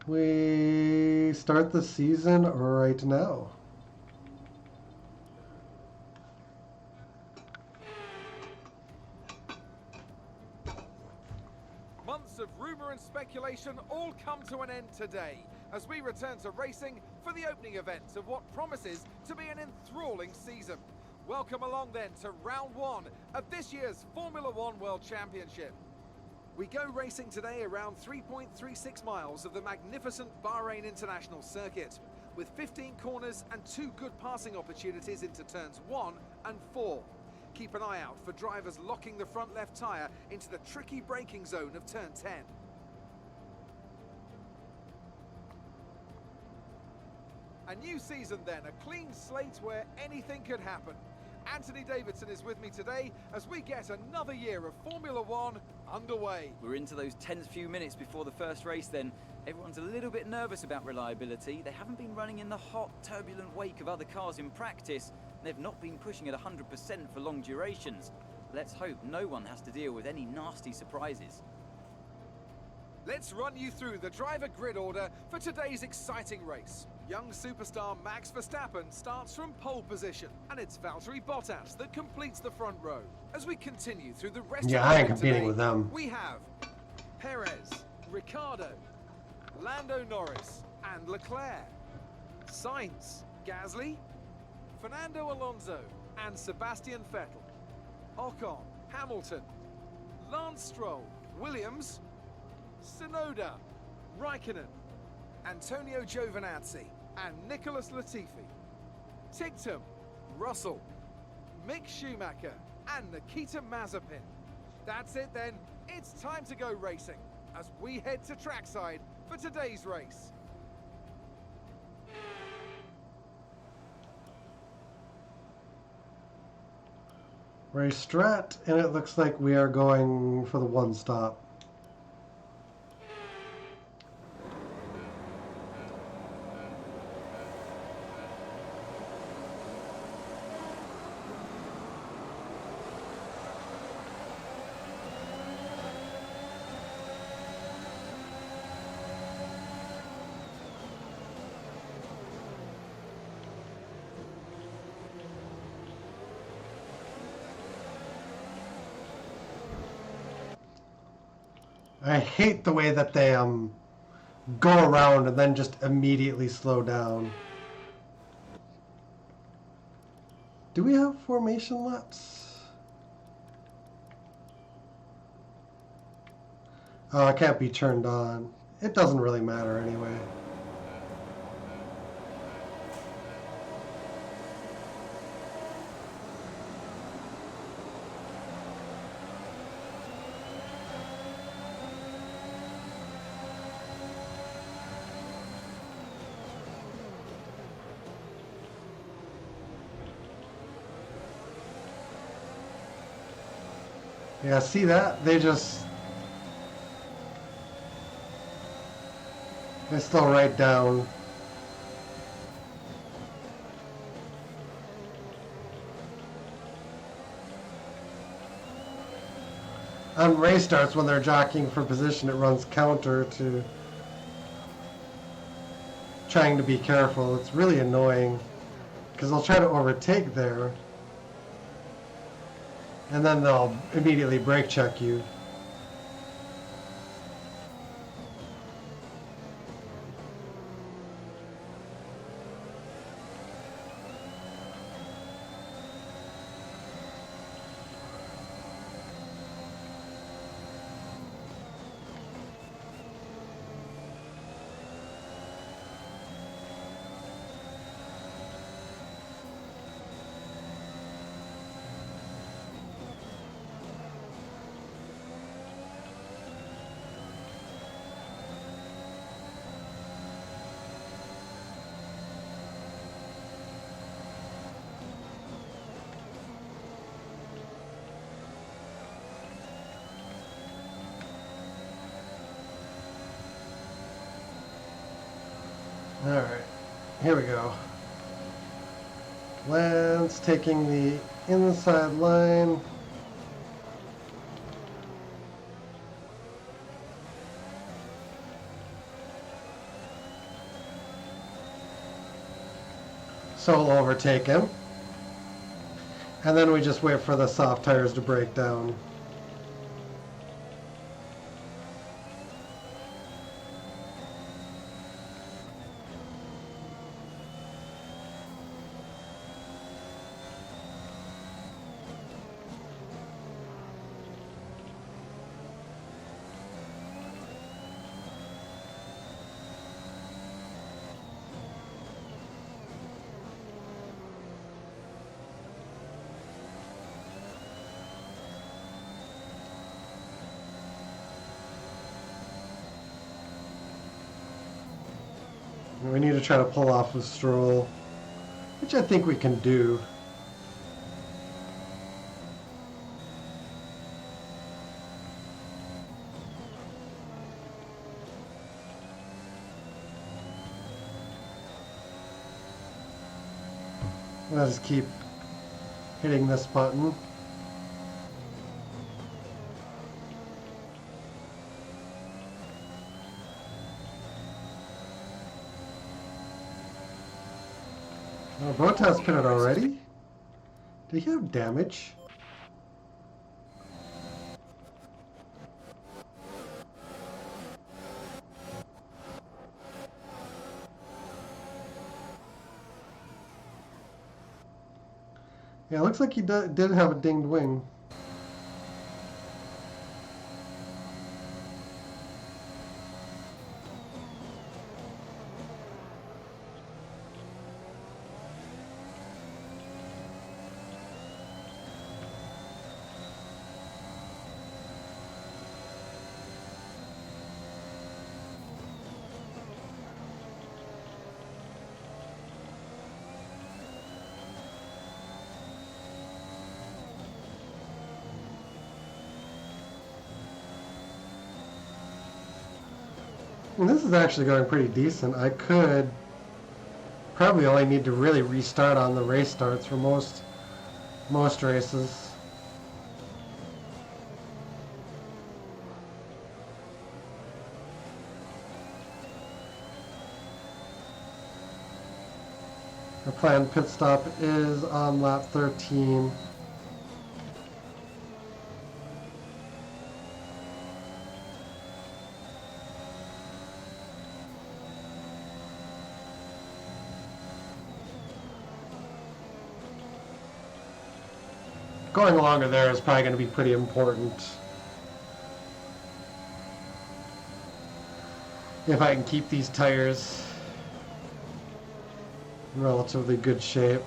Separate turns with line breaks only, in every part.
We start the season right now.
Months of rumour and speculation all come to an end today as we return to racing for the opening event of what promises to be an enthralling season. Welcome along then to round one of this year's Formula One World Championship. We go racing today around 3.36 miles of the magnificent Bahrain International Circuit, with 15 corners and 2 good passing opportunities into turns 1 and 4. Keep an eye out for drivers locking the front left tyre into the tricky braking zone of turn 10. A new season then, a clean slate where anything could happen. Anthony Davidson is with me today as we get another year of Formula One underway.
We're into those tense few minutes before the first race then. Everyone's a little bit nervous about reliability. They haven't been running in the hot, turbulent wake of other cars in practice. They've not been pushing at 100% for long durations. Let's hope no one has to deal with any nasty surprises.
Let's run you through the driver grid order for today's exciting race. Young superstar Max Verstappen starts from pole position, and it's Valtteri Bottas that completes the front row. As we continue through the rest of the
I ain't
grid
competing
today,
with them.
we have Perez, Ricciardo, Lando Norris, and Leclerc, Sainz, Gasly, Fernando Alonso, and Sebastian Vettel, Ocon, Hamilton, Lance Stroll, Williams, Tsunoda, Raikkonen, Antonio Giovinazzi, and Nicholas Latifi, Ticktum, Russell, Mick Schumacher, and Nikita Mazepin. That's it then, it's time to go racing as we head to trackside for today's race.
Race strat, and it looks like we are going for the one stop. I hate the way that they go around and then just immediately slow down. Do we have formation laps? Oh, it can't be turned on. It doesn't really matter anyway. Yeah, see that? They slow right down. On race starts, when they're jockeying for position, it runs counter to trying to be careful. It's really annoying because they'll try to overtake there, and then they'll immediately brake check you. Alright, here we go. Lance taking the inside line. so we'll overtake him. And then we just wait for the soft tires to break down. We need to try to pull off with Stroll, which I think we can do. I'll just keep hitting this button. Oh, Bottas pitted already? Did he have damage? Yeah, it looks like he did have a dinged wing. And this is actually going pretty decent. I could probably only need to really restart on the race starts for most races. Our planned pit stop is on lap 13. Going longer there is probably going to be pretty important. If I can keep these tires in relatively good shape.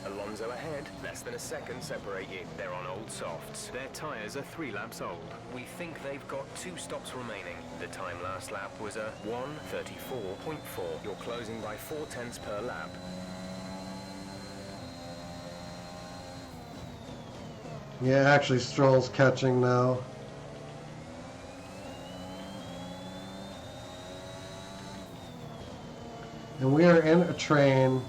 Alonso ahead, less than a second separate you. They're on old softs. Their tyres are 3 laps old. We think they've got 2 stops remaining. The time last lap was a 1:34.4. You're closing by 0.4 per lap.
Yeah, actually Stroll's catching now. And we are in a train.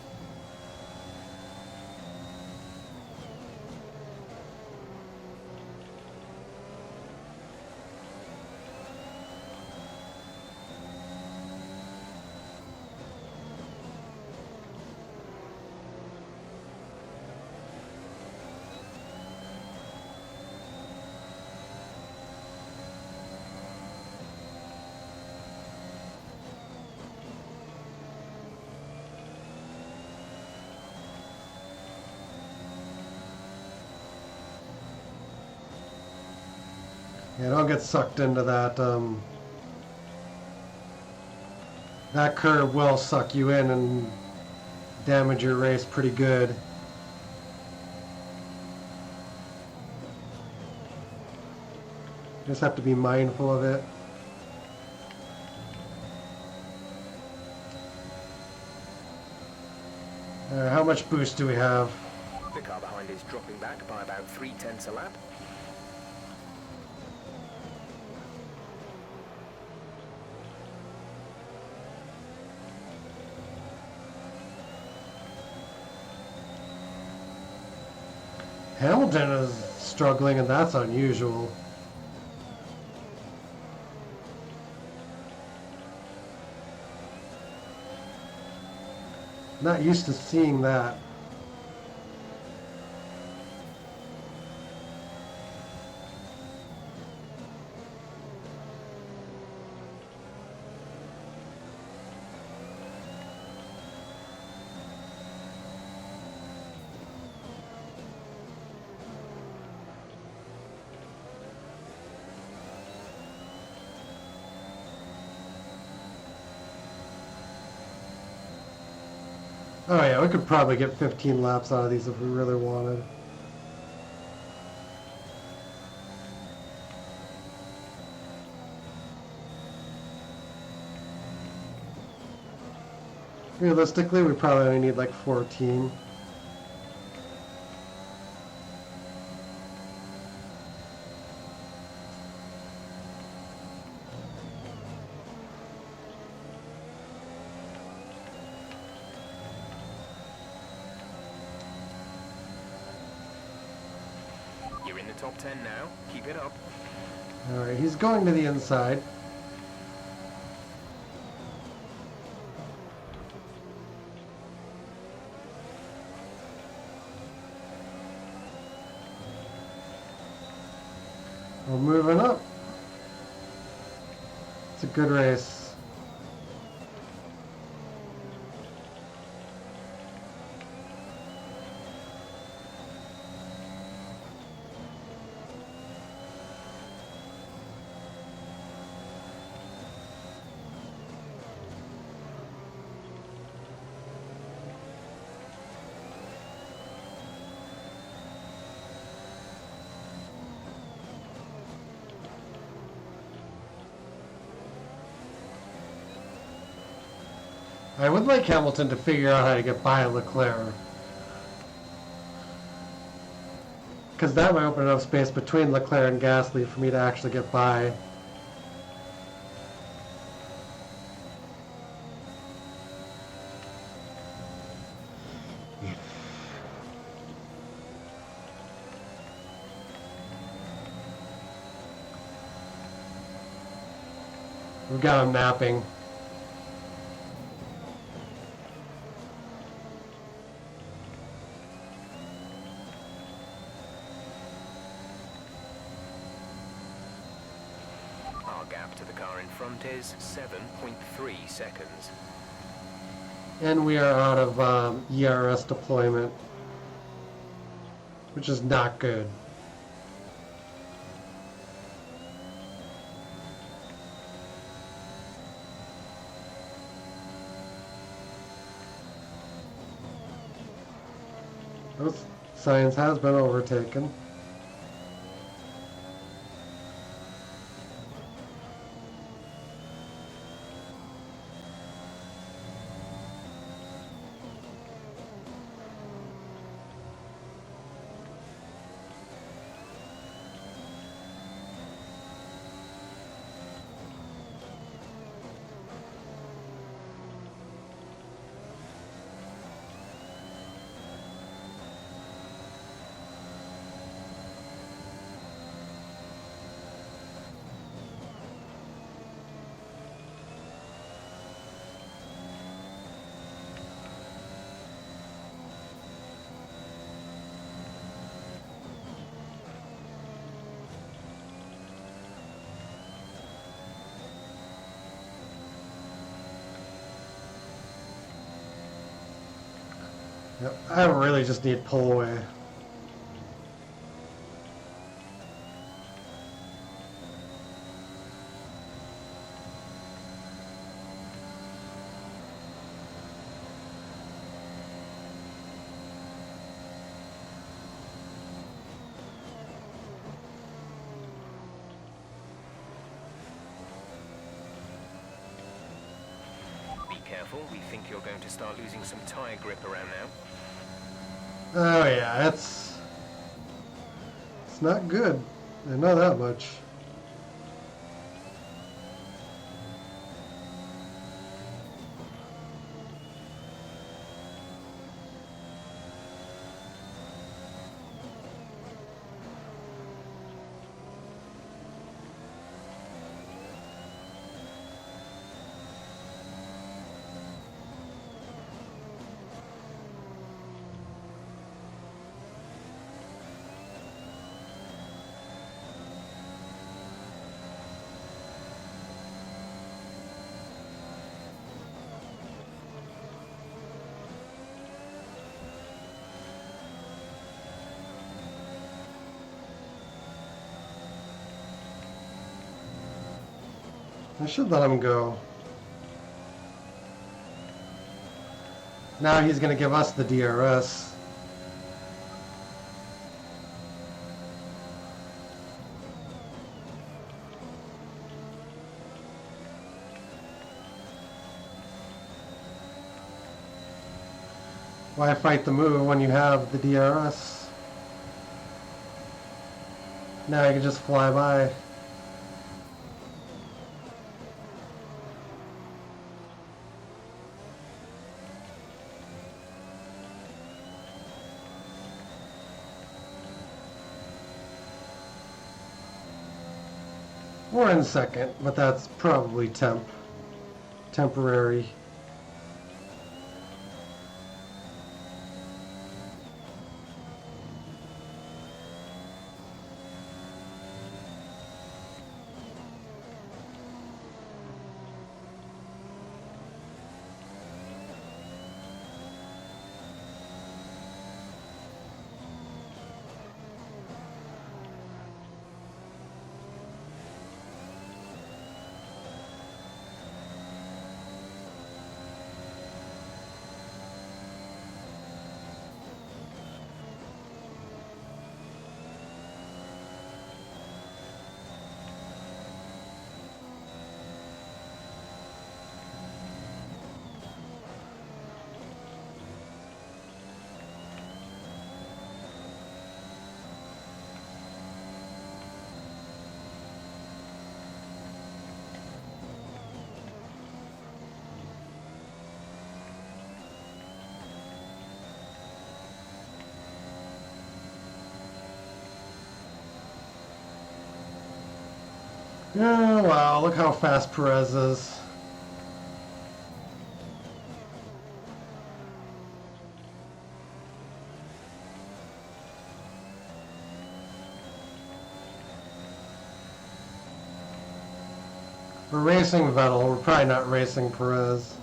Yeah, don't get sucked into that. That curve will suck you in and damage your race pretty good. Just have to be mindful of it. How much boost do we have?
The car behind is dropping back by about 0.3 a lap.
Hamilton is struggling, and that's unusual. Not used to seeing that. Oh yeah, we could probably get 15 laps out of these if we really wanted. Realistically, we probably only need like 14.
You're in the top 10 now. Keep it up.
Alright, he's going to the inside. We're moving up. It's a good race. I would like Hamilton to figure out how to get by Leclerc. Because that might open enough space between Leclerc and Gasly for me to actually get by. We've got him napping.
Our gap to the car in front is 7.3 seconds.
And we are out of ERS deployment, which is not good. Science has been overtaken. Yep, I really just need pull away.
Be careful, we think you're going to start losing some tyre grip around now.
Oh yeah, it's not good. I know that much. I should let him go. Now he's going to give us the DRS. Why fight the move when you have the DRS? Now you can just fly by. We're in second, but that's probably temporary. Oh, wow, look how fast Perez is. We're racing Vettel, we're probably not racing Perez.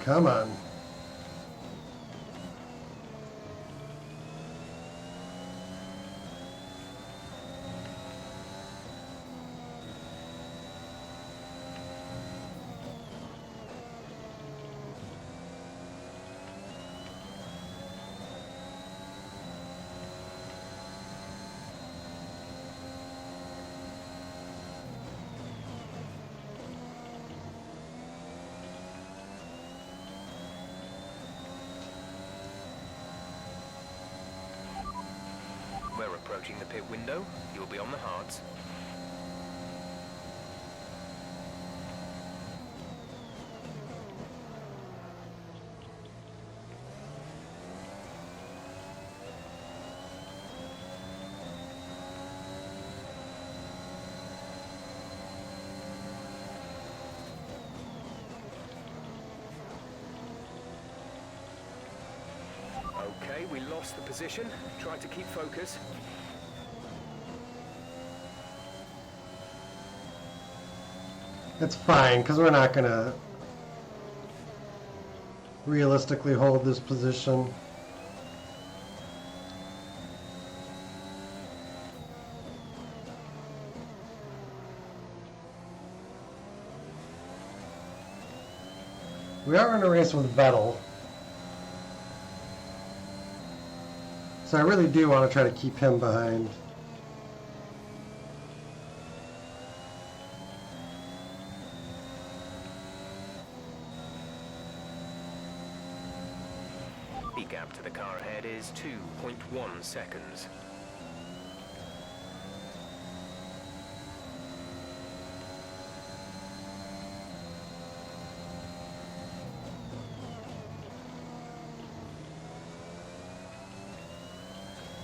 Come on.
We're approaching the pit window. You'll be on the hards. Okay, we lost the position. Try to keep focus.
It's fine, because we're not going to realistically hold this position. We are in a race with Vettel. So I really do want to try to keep him behind.
The gap to the car ahead is 2.1 seconds.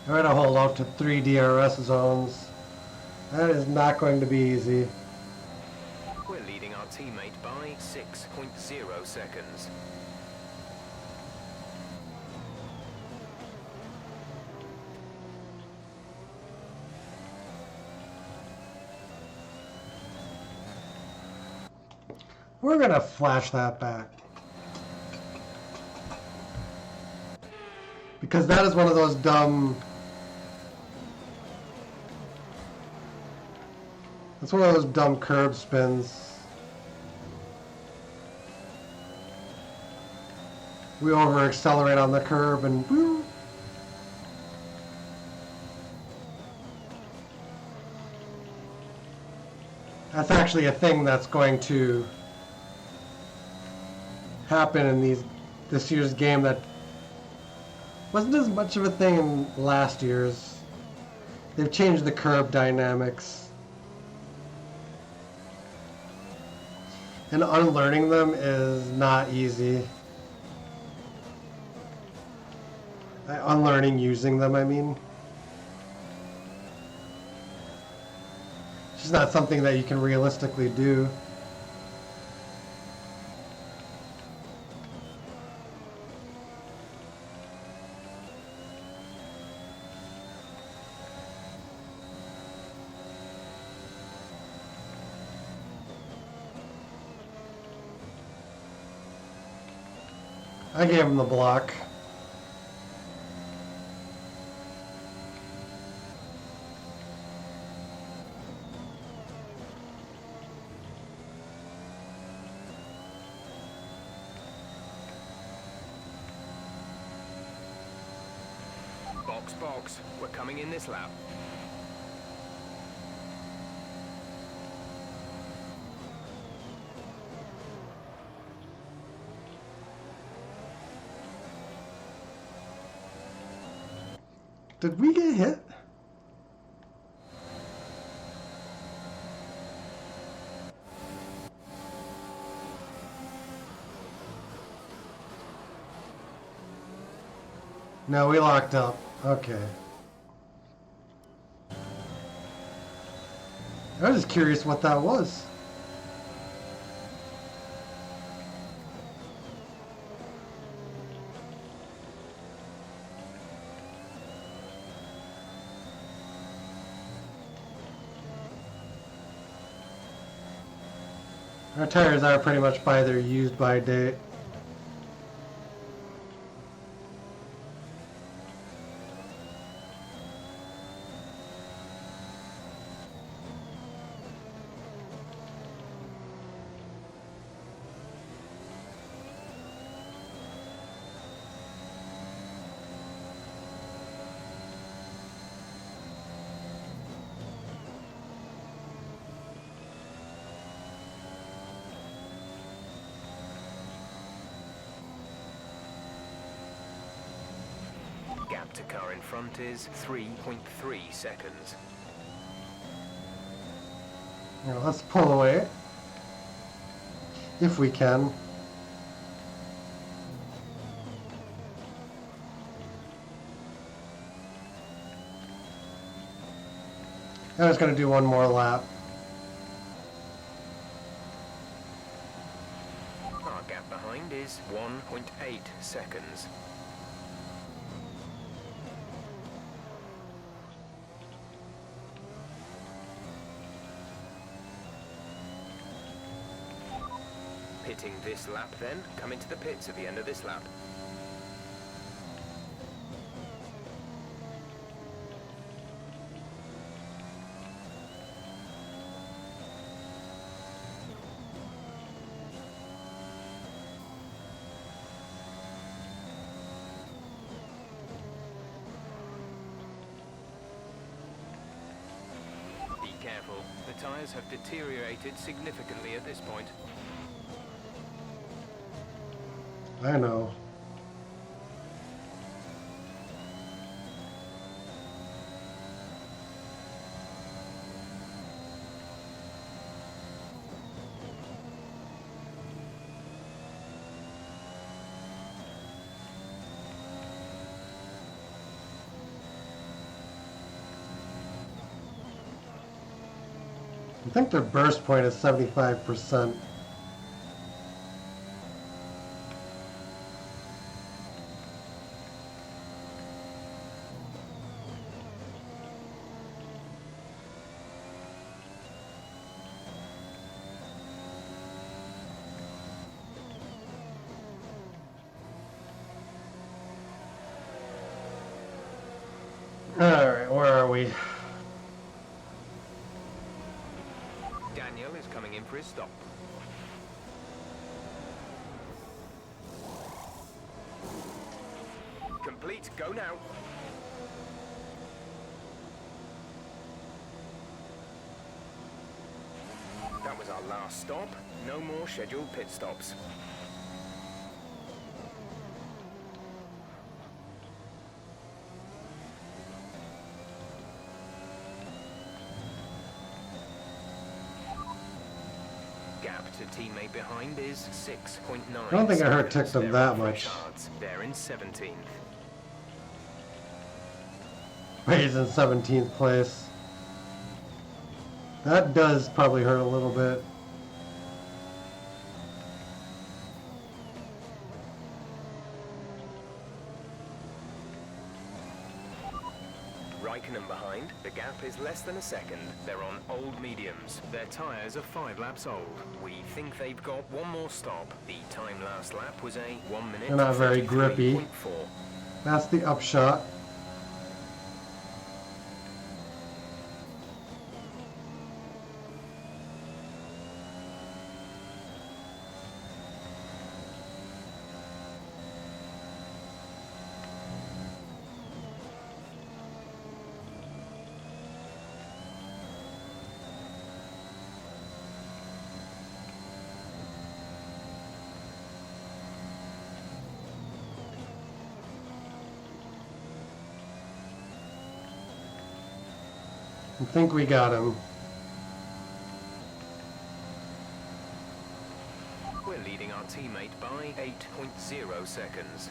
I'm going to hold out to 3 DRS zones. That is not going to be easy.
We're leading our teammate by 6.0 seconds.
We're going to flash that back. Because that is one of those dumb... That's one of those dumb curb spins. We over accelerate on the curb and woo. That's actually a thing that's going to happen in this year's game that wasn't as much of a thing in last year's. They've changed the curb dynamics. And unlearning them is not easy. Unlearning using them, I mean. It's just not something that you can realistically do. I gave him the block.
Box. We're coming in this lap.
Did we get hit? No, we locked up. Okay. I was just curious what that was. Our tires are pretty much by their used by date.
Gap to car in front is 3.3 seconds.
Now let's pull away. If we can. I'm just going to do one more lap.
Our gap behind is 1.8 seconds. Pitting this lap then, come into the pits at the end of this lap. Be careful, the tyres have deteriorated significantly at this point.
I know. think their burst point is 75%. Alright, where are we?
Daniel is coming in for his stop. Complete, go now. That was our last stop. No more scheduled pit stops. Gap to teammate behind is 6.9.
I don't think I heard ticked them
They're
that
on
much.
fresh hards. They're in 17th.
He's in 17th place. That does probably hurt a little bit.
Raikkonen behind. The gap is less than a second. They're on old mediums. Their tyres are 5 laps old. We think they've got one more stop. The time last lap was a 1 minute.
They're not very grippy.
33.4.
That's the upshot. I think we got him.
We're leading our teammate by 8.0 seconds.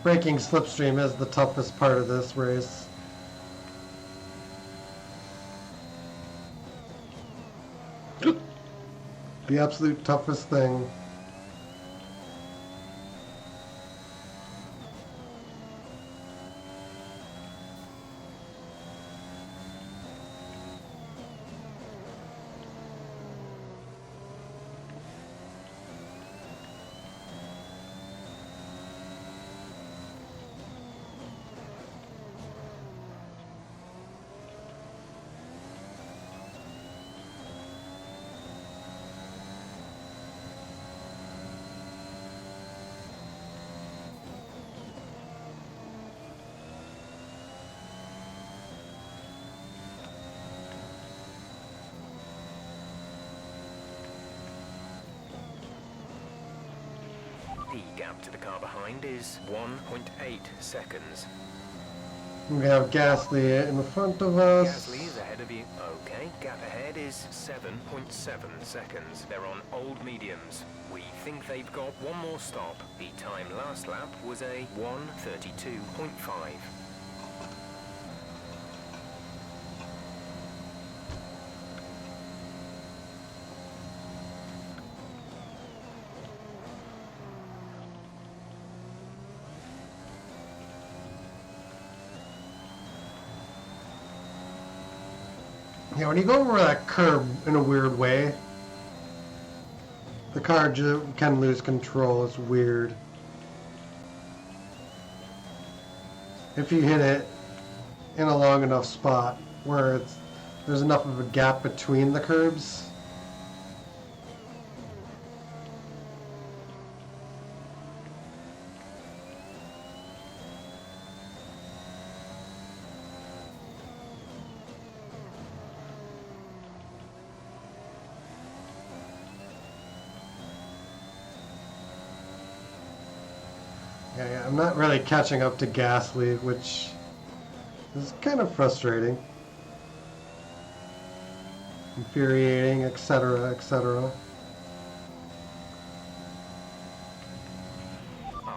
Breaking slipstream is the toughest part of this race. The absolute toughest thing.
The gap to the car behind is 1.8 seconds.
We have Gasly in front of us.
Gasly is ahead of you. Okay, gap ahead is 7.7 seconds. They're on old mediums. We think they've got one more stop. The time last lap was a 1:32.5.
Yeah, when you go over that curb in a weird way, the car can lose control. It's weird. If you hit it in a long enough spot where there's enough of a gap between the curbs. Yeah, I'm not really catching up to Gasly, which is kind of frustrating, infuriating, etc., etc.
Our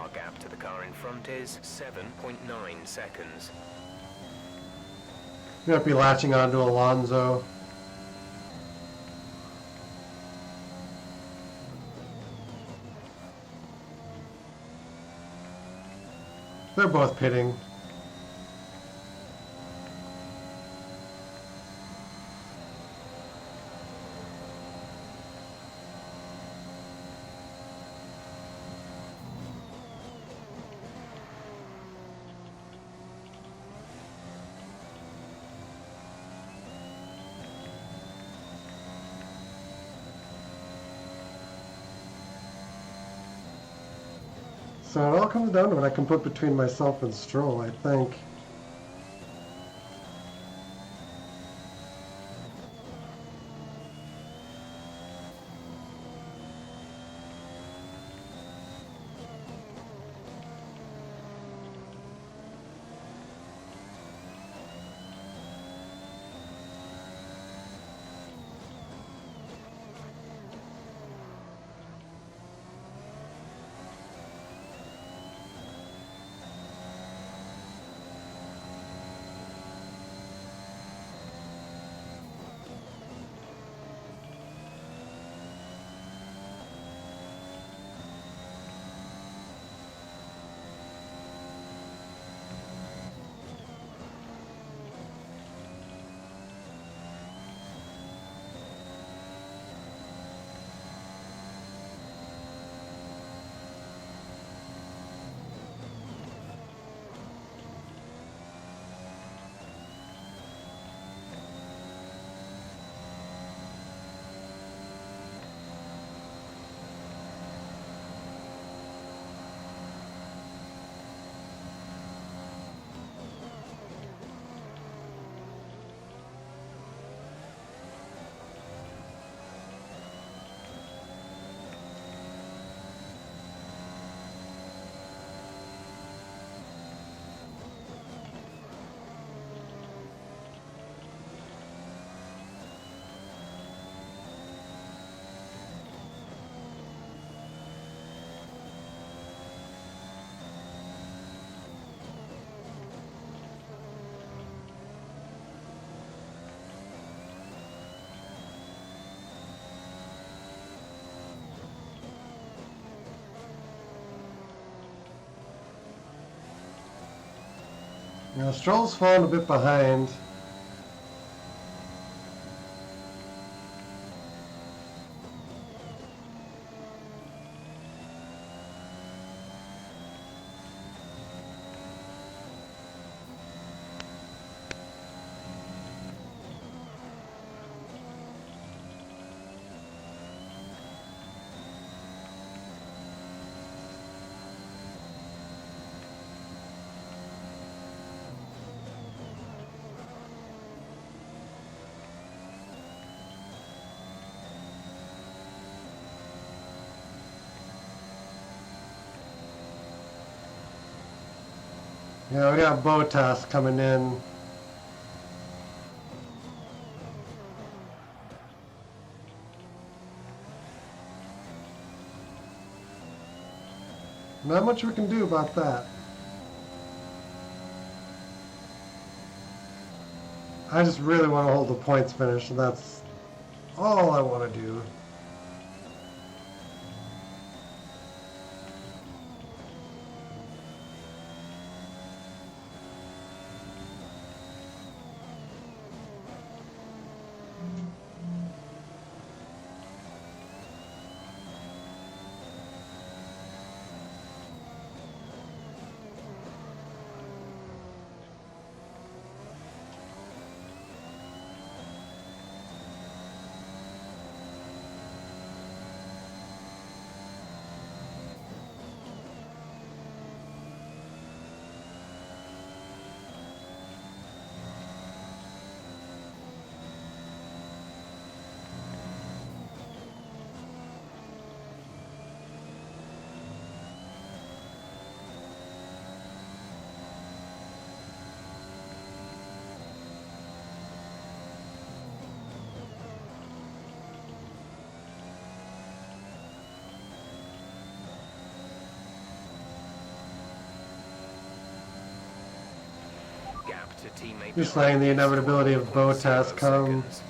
is 7.9 seconds.
You might be latching onto Alonso. They're both pitting. So it all comes down to what I can put between myself and Stroll, I think. You know, Stroll's fallen a bit behind. Yeah, we got Bottas coming in. Not much we can do about that. I just really want to hold the points finish, and that's all I want to do.
Gap to teammate.
Just letting the inevitability of Bottas come.
Seconds.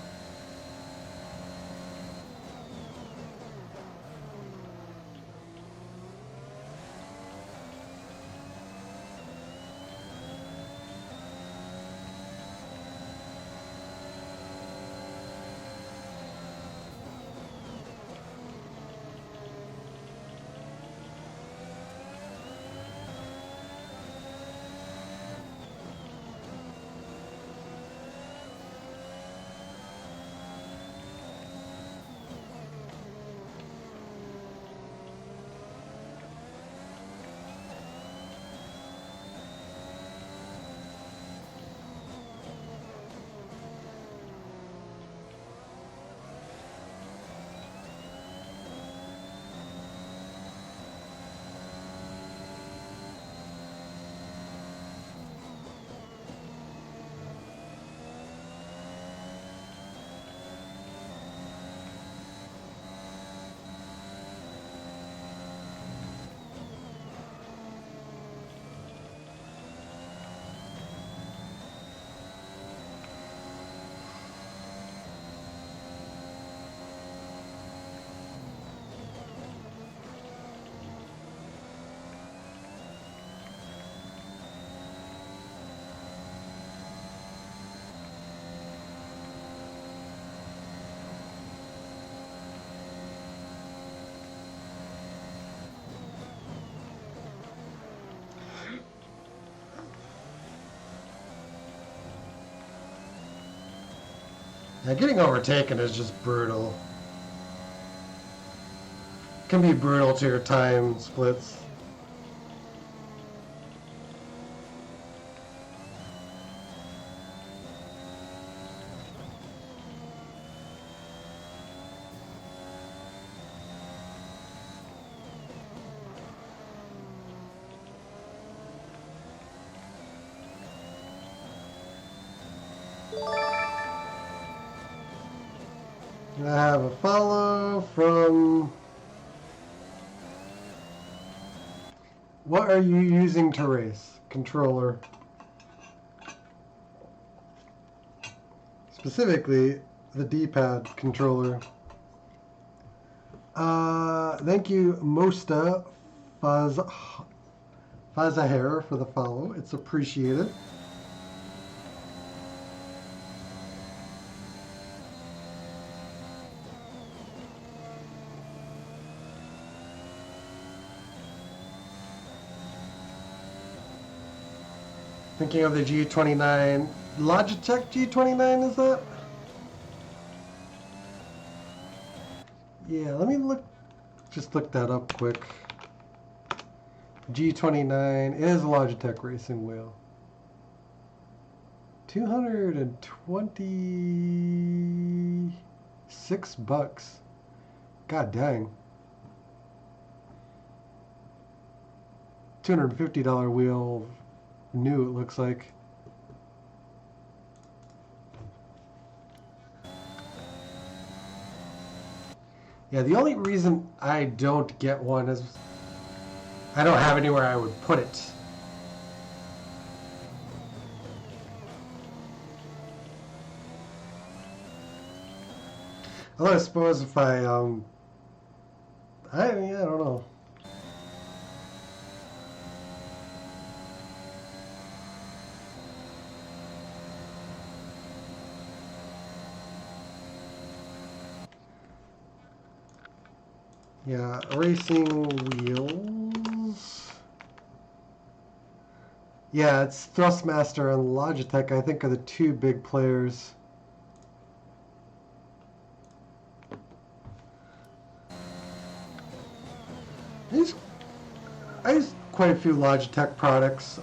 Yeah, getting overtaken is just brutal. Can be brutal to your time splits. I have a follow from... What are you using to race? Controller. Specifically, the D-pad controller. Thank you, Mosta Fazaher, for the follow. It's appreciated. Thinking of the G29, Logitech G29, is that? Yeah, let me just look that up quick. G29 is a Logitech racing wheel. $226. God dang. $250 wheel. New, it looks like. Yeah, the only reason I don't get one is I don't have anywhere I would put it. Although I suppose if I don't know. Yeah, racing wheels. Yeah, it's Thrustmaster and Logitech, I think, are the two big players. I use quite a few Logitech products.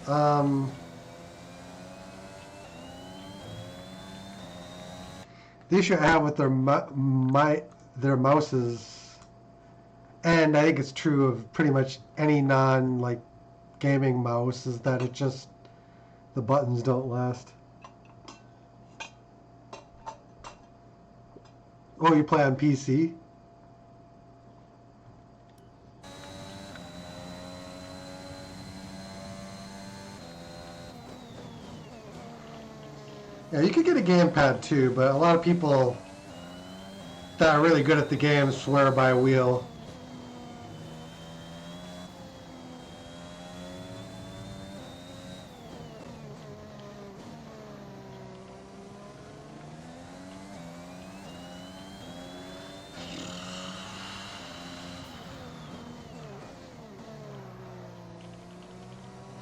The issue I have with their mouses, and I think it's true of pretty much any gaming mouse, is that the buttons don't last. Oh, you play on PC? Yeah, you could get a gamepad too, but a lot of people that are really good at the game swear by a wheel.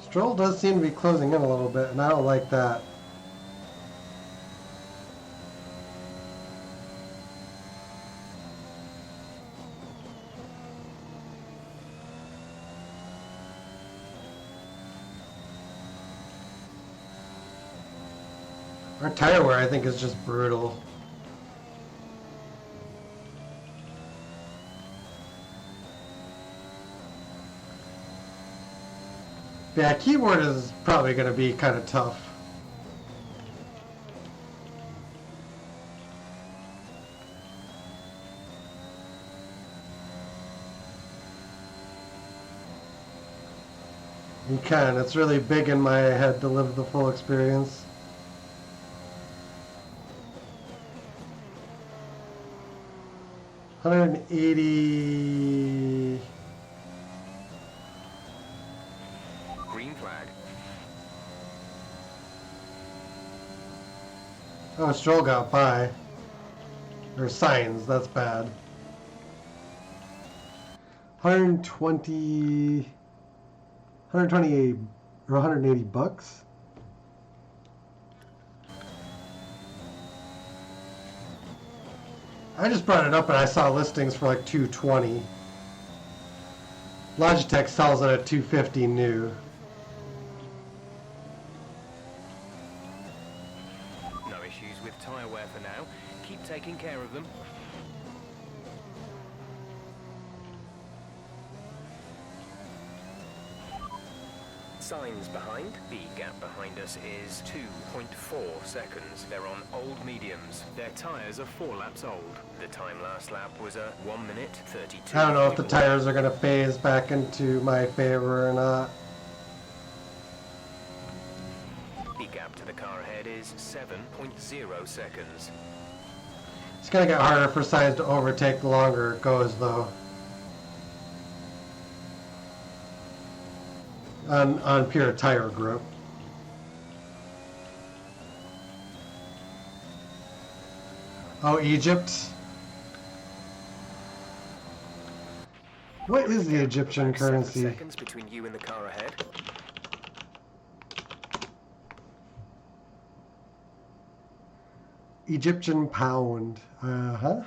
Stroll does seem to be closing in a little bit, and I don't like that. Our tire wear, I think, is just brutal. Yeah, keyboard is probably going to be kind of tough. You can. It's really big in my head to live the full experience. $180.
Green flag.
Oh, Stroll got by. Or signs, that's bad. 128 or 180 bucks. I just brought it up and I saw listings for like 220. Logitech sells it at 250 new.
No issues with tyre wear for now. Keep taking care of them. Signs behind. The gap behind us is 2.4 seconds. They're on old mediums. Their tyres are 4 laps old. The time last lap was a 1 minute 32.
I don't know if the tires are going to phase back into my favor or not.
The gap to the car ahead is 7.0 seconds.
It's going to get harder for signs to overtake the longer it goes, though. On pure tire grip. Oh, Egypt. What is the Egyptian
About 7
currency?
seconds between you and the car ahead.
Egyptian pound. Uh-huh.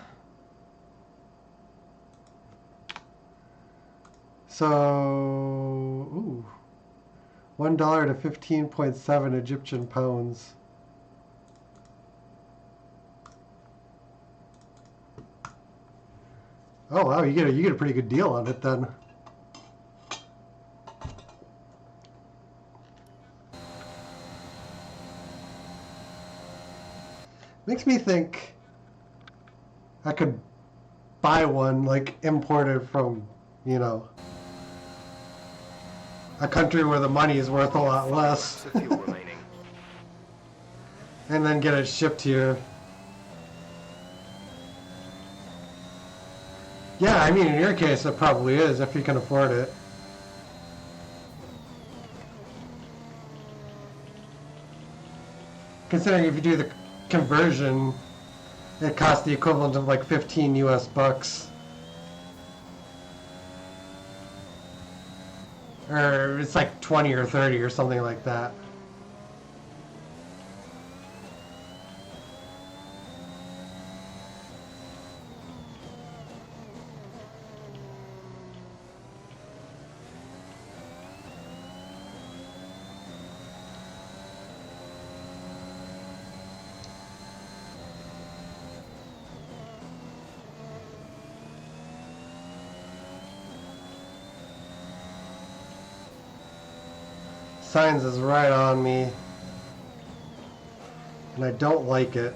So, ooh. $1 to 15.7 Egyptian pounds. Oh wow, you get a pretty good deal on it then. Makes me think I could buy one like imported from, you know, a country where the money is worth a lot less.
5 laps of fuel remaining.
And then get it shipped here. Yeah, I mean, in your case, it probably is, if you can afford it. Considering if you do the conversion, it costs the equivalent of like 15 US bucks. Or it's like 20 or 30 or something like that. Signs is right on me, and I don't like it.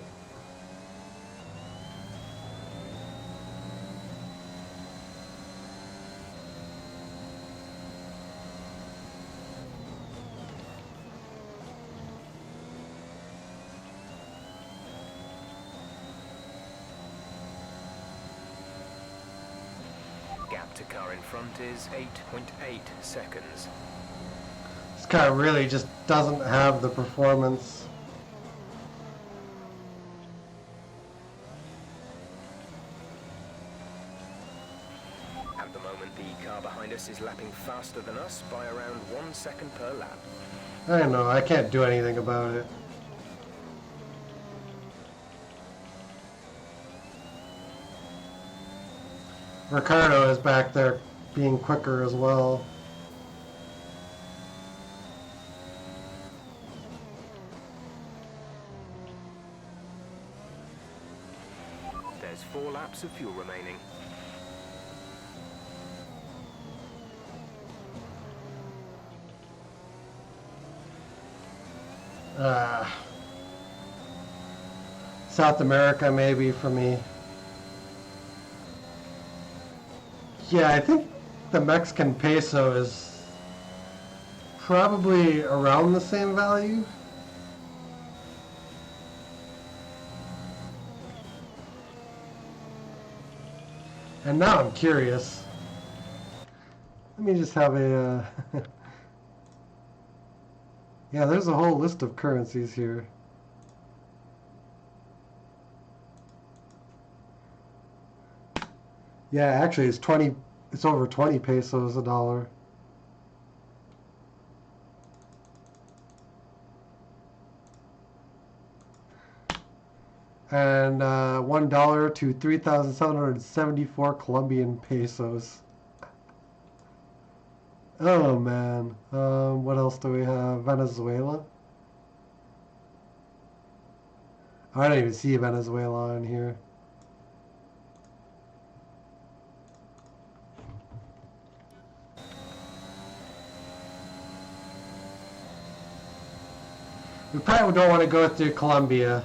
lap to car in front is 8.8 seconds.
This car really just doesn't have the performance.
At the moment, the car behind us is lapping faster than us by around 1 second per lap.
I know, I can't do anything about it. Ricardo is back there being quicker as well.
There's 4 laps of fuel remaining.
South America maybe for me. Yeah, I think the Mexican peso is probably around the same value. And now I'm curious. Let me just have a... yeah, there's a whole list of currencies here. Yeah, actually it's over 20 pesos a dollar. And $1 to 3,774 Colombian pesos. Oh man. What else do we have? Venezuela? I don't even see Venezuela in here. We probably don't want to go through Colombia.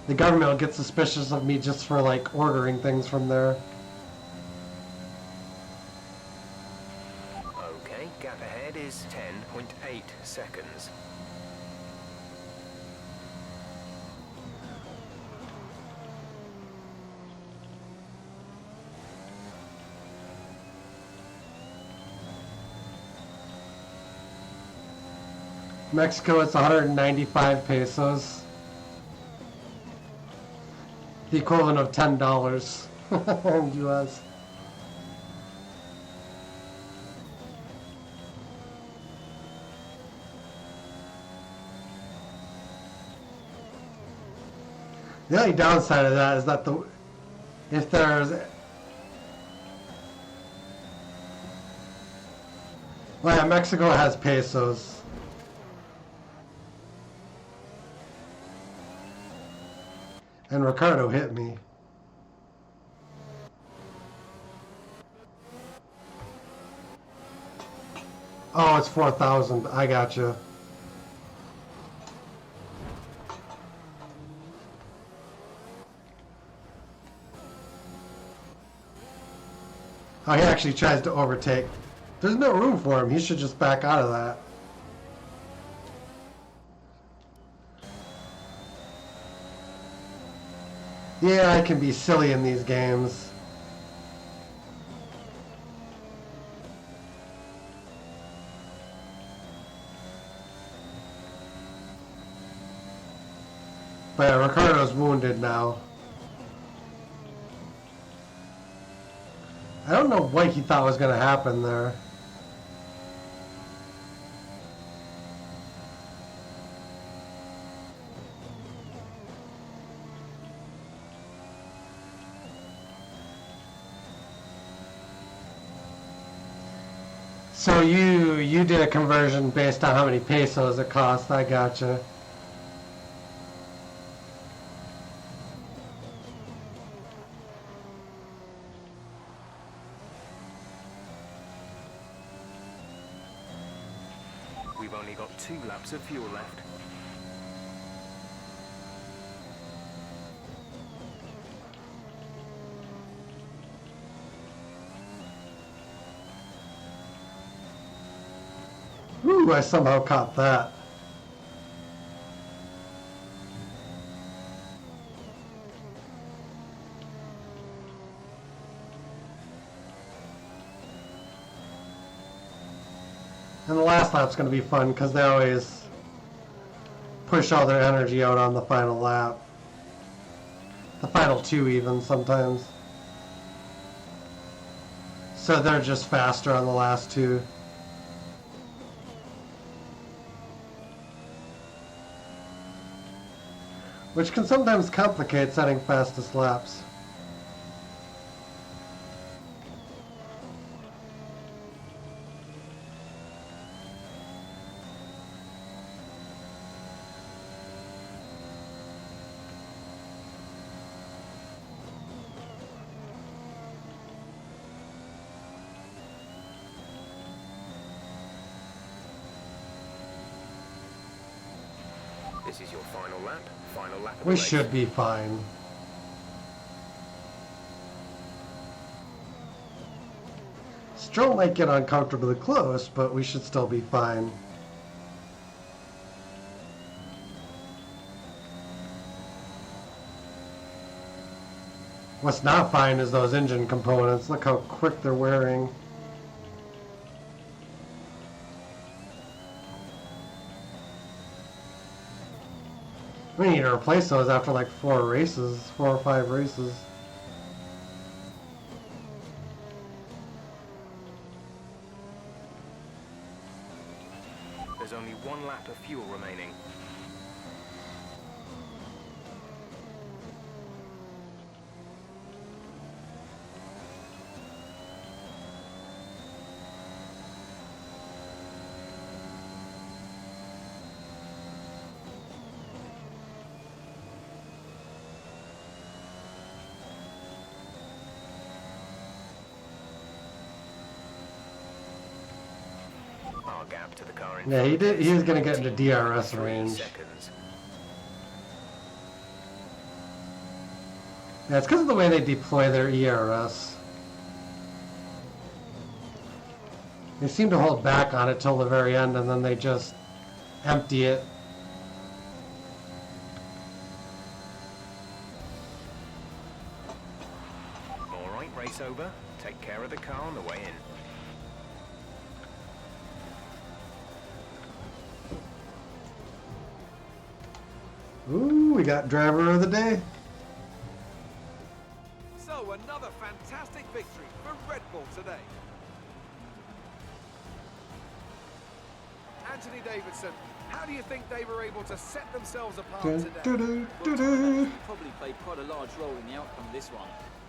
The government will get suspicious of me just for like ordering things from there.
Okay, gap ahead is 10.8 seconds.
Mexico, it's 195 pesos. The equivalent of $10 in US. The only downside of that is that if there's... Well, yeah, Mexico has pesos. And Ricardo hit me. Oh, it's 4,000. I gotcha. Oh, he actually tries to overtake. There's no room for him. He should just back out of that. Yeah, I can be silly in these games. But yeah, Ricardo's wounded now. I don't know what he thought was going to happen there. So you did a conversion based on how many pesos it cost. I gotcha.
We've only got 2 laps of fuel left.
Ooh, I somehow caught that. And the last lap's going to be fun because they always push all their energy out on the final lap. The final two even sometimes. So they're just faster on the last two. Which can sometimes complicate setting fastest laps.
This is your final lap. Final lap of the
We
race.
should be fine. Stroll might get uncomfortably close, but we should still be fine. What's not fine is those engine components. Look how quick they're wearing. We need to replace those after like 4 or 5 races.
There's only 1 lap of fuel remaining. Our gap to the car in
Yeah, he
front
did.
is
He was gonna get into
19.3
DRS range.
seconds.
Yeah, it's because of the way they deploy their ERS. They seem to hold back on it till the very end, and then they just empty it.
All right, race over. Take care of the car on the way in.
Ooh, we got driver of the day.
So another fantastic victory for Red Bull today. Anthony Davidson, how do you think they were able to set themselves apart
Dun,
today?
dun, dun,
Well,
dun,
time
dun.
probably played quite a large role in the outcome of this one.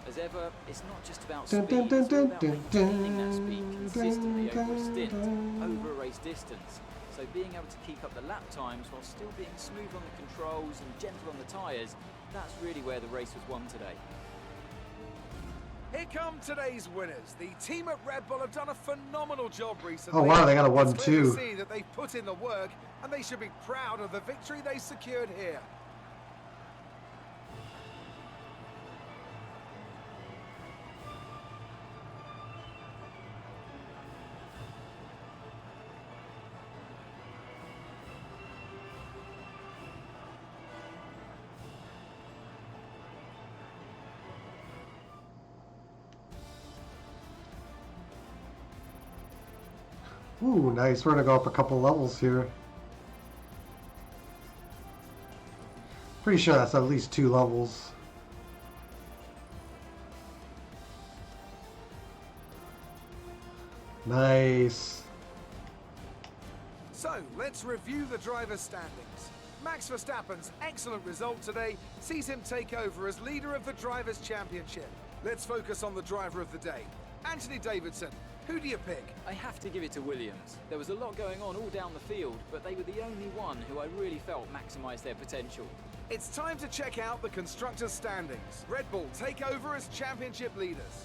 As ever, it's not just about
Dun,
speed,
dun, dun,
it's all about
dun,
maintaining that
dun,
speed
dun,
consistently over a
dun,
stint,
dun.
over a race distance. So being able to keep up the lap times while still being smooth on the controls and gentle on the tyres, that's really where the race was won today.
Here come today's winners. The team at Red Bull have done a phenomenal job recently.
Oh wow, they got a
It's clear to
1-2.
see that they've put in the work, and they should be proud of the victory they secured here.
Ooh, nice. We're gonna go up a couple levels here. Pretty sure that's at least 2 levels. Nice.
So, let's review the drivers' standings. Max Verstappen's excellent result today sees him take over as leader of the Drivers' Championship. Let's focus on the driver of the day. Anthony Davidson, who do you pick?
I have to give it to Williams. There was a lot going on all down the field, but they were the only one who I really felt maximised their potential.
It's time to check out the Constructors' standings. Red Bull take over as championship leaders.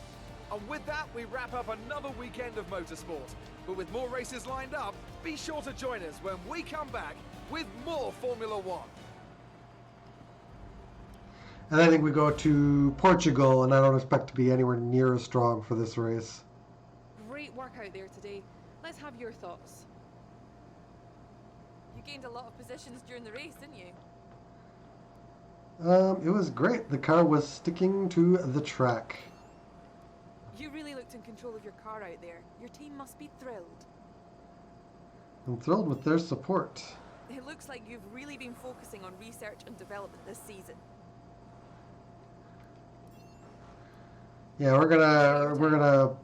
And with that, we wrap up another weekend of motorsport. But with more races lined up, be sure to join us when we come back with more Formula One.
And I think we go to Portugal, and I don't expect to be anywhere near as strong for this race.
Great work out there today. Let's have your thoughts. You gained a lot of positions during the race, didn't you?
It was great. The car was sticking to the track.
You really looked in control of your car out there. Your team must be thrilled.
I'm thrilled with their support.
It looks like you've really been focusing on research and development this season.
Yeah, we're gonna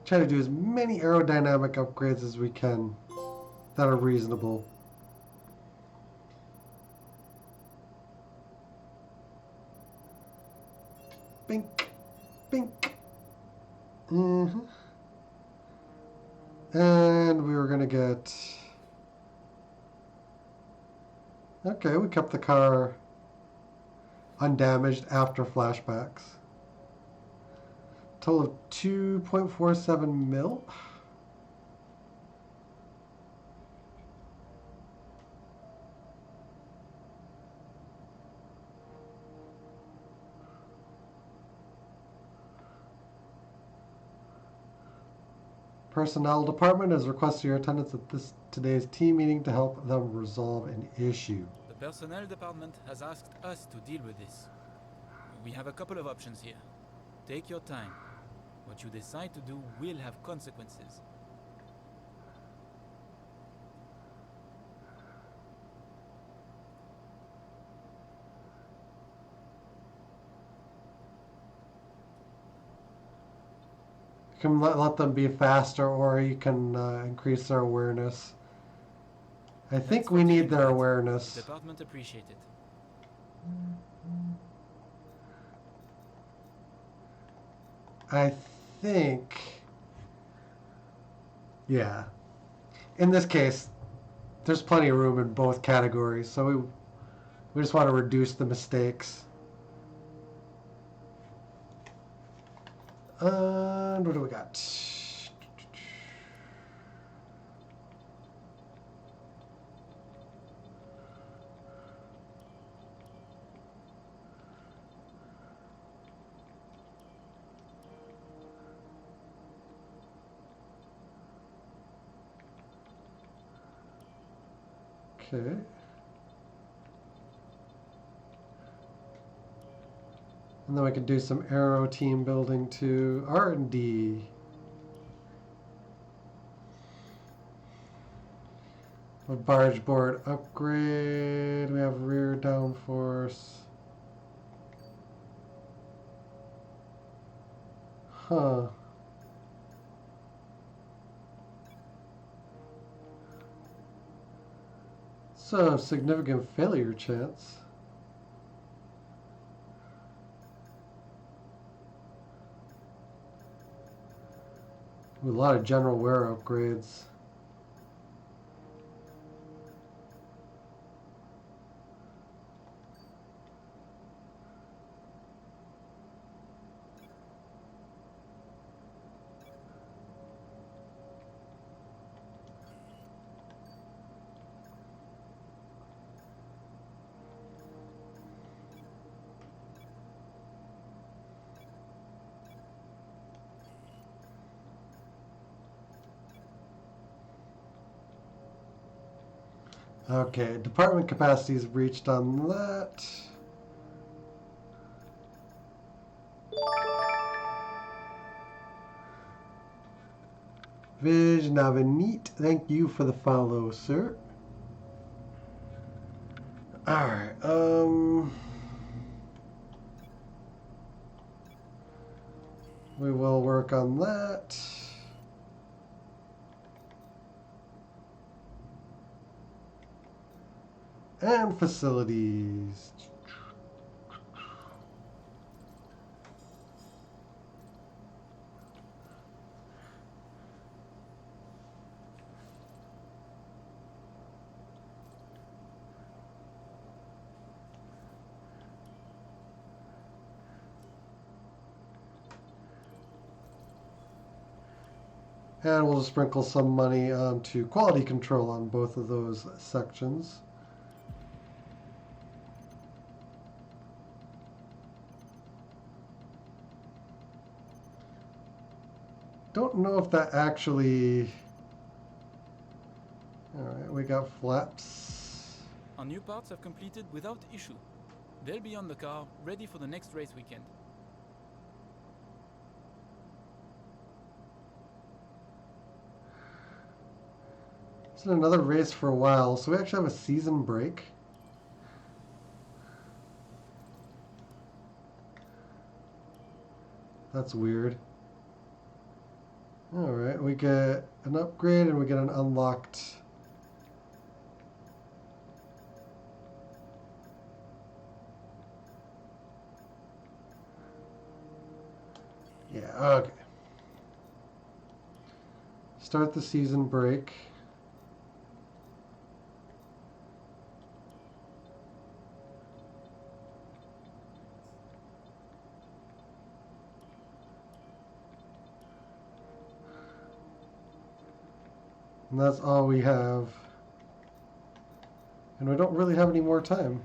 try to do as many aerodynamic upgrades as we can that are reasonable. Bink, bink. Mm-hmm. And we were gonna get. Okay, we kept the car undamaged after flashbacks. Total of 2.47 mil. Personnel department has requested your attendance at today's team meeting to help them resolve an issue.
The personnel department has asked us to deal with this. We have a couple of options here. Take your time. What you decide to do will have consequences.
You can let them be faster, or you can increase their awareness. I think
That's
we
what
need
you
their
get.
awareness.
The department appreciate it.
I think, yeah. In this case, there's plenty of room in both categories, so we just want to reduce the mistakes. And what do we got? Okay. And then we can do some aero team building to R&D. A barge board upgrade. We have rear downforce. Huh. So, significant failure chance. With a lot of general wear upgrades. Okay, department capacity is reached on that. Vision Avenit, thank you for the follow, sir. Alright, we will work on that. And facilities. And we'll sprinkle some money onto quality control on both of those sections. Don't know if that actually... Alright, we got flaps.
Our new parts have completed without issue. They'll be on the car, ready for the next race weekend.
It's been another race for a while, so we actually have a season break. That's weird. Alright, we get an upgrade and we get an unlocked. Yeah, okay. Start the season break. And that's all we have. And we don't really have any more time.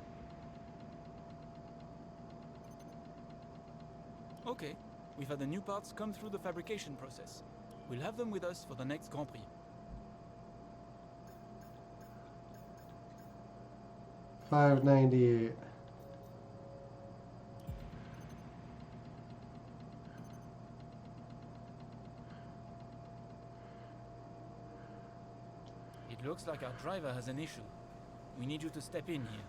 Okay, we've had the new parts come through the fabrication process. We'll have them with us for the next Grand Prix.
598.
It looks like our driver has an issue. We need you to step in here.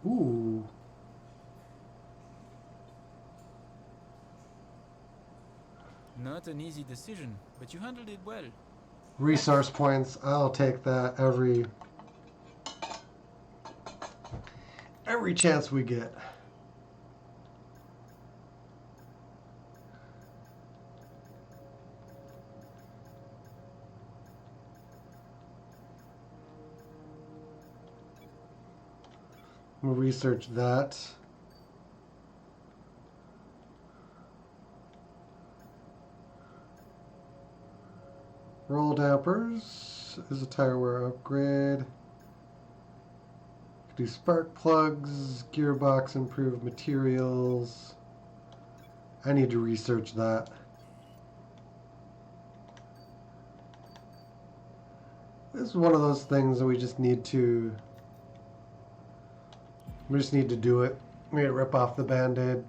Ooh.
Not an easy decision, but you handled it well.
Resource points. I'll take that every chance we get. We'll research that. Roll dampers is a tire wear upgrade. Do spark plugs, gearbox improved materials. I need to research that. This is one of those things that we just need to do it. We need to rip off the band-aid.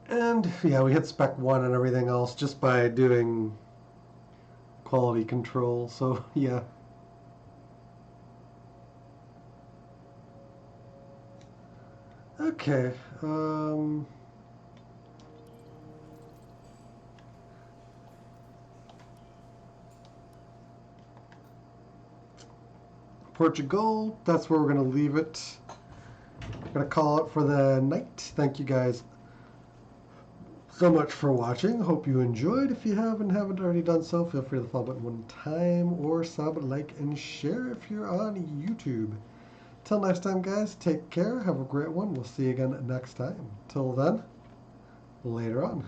And yeah, we hit spec 1 and everything else just by doing quality control, so yeah. Okay, Portugal, that's where we're going to leave it. I'm going to call it for the night. Thank you guys so much for watching. Hope you enjoyed. If you haven't already done so, feel free to follow button one time or sub, like, and share if you're on YouTube. Till next time, guys, take care. Have a great one. We'll see you again next time. Till then, later on.